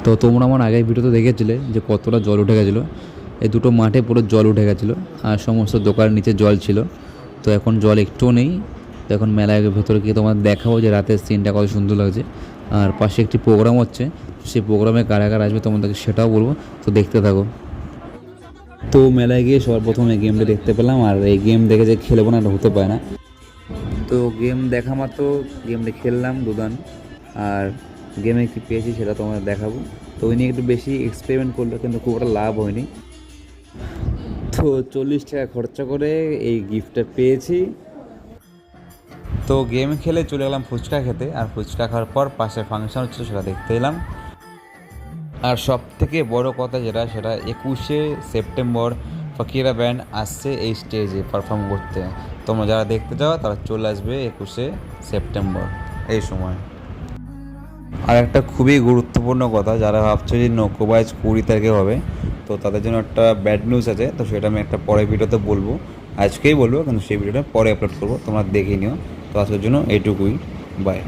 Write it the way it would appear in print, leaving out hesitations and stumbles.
তো তোমরা আমার আগের ভিডিওতে দেখেছিলে যে কতটা জল উঠে গেছিলো। এই দুটো মাঠে পুরো জল উঠে গেছিলো আর সমস্ত দোকানের নিচে জল ছিল। তো এখন জল একটুও নেই। তো এখন মেলার ভেতরে গিয়ে তোমার দেখাবো যে রাতের সিনটা কত সুন্দর লাগছে। আর পাশে একটি প্রোগ্রাম হচ্ছে, সেই প্রোগ্রামে কারা কারা আসবে তোমাদেরকে সেটাও বলবো, তো দেখতে থাকো। তো মেলায় গিয়ে সর্বপ্রথম এই গেমটা দেখতে পেলাম, আর এই গেম দেখে যে খেলবো না এটা হতে পারে না। তো গেম দেখা মাত্র গেমটা খেললাম দুদান। আর গেমে কী পেয়েছি সেটা তোমাদের দেখাবো। তো ওই নিয়ে একটু বেশি এক্সপেরিমেন্ট করলো কিন্তু খুব একটা লাভ হয়নি। তো 40 টাকা খরচা করে এই গিফটটা পেয়েছি। তো গেম খেলে চলে গেলাম ফুচকা খেতে, আর ফুচকা খাওয়ার পর পাশে ফাংশন হচ্ছিল সেটা দেখতে এলাম। আর সব থেকে বড় কথা যেটা, সেটা 21শে সেপ্টেম্বর ফকিরা ব্যান্ড আসছে এই স্টেজে পারফর্ম করতে। তোমরা যারা দেখতে চাও তারা চলে আসবে 21শে সেপ্টেম্বর এই সময়। আর একটা খুবই গুরুত্বপূর্ণ কথা, যারা ভাবছো যে নৌকোবাজ 20 তারিখে হবে, তো তাদের জন্য একটা ব্যাড নিউজ আছে। তো সেটা আমি একটা পরের ভিডিওতে বলবো, আজকেই বলবো, কিন্তু সেই ভিডিওটা পরে আপলোড করবো, তোমরা দেখে নিও। তো আজকের জন্য এইটুকুই, বাই।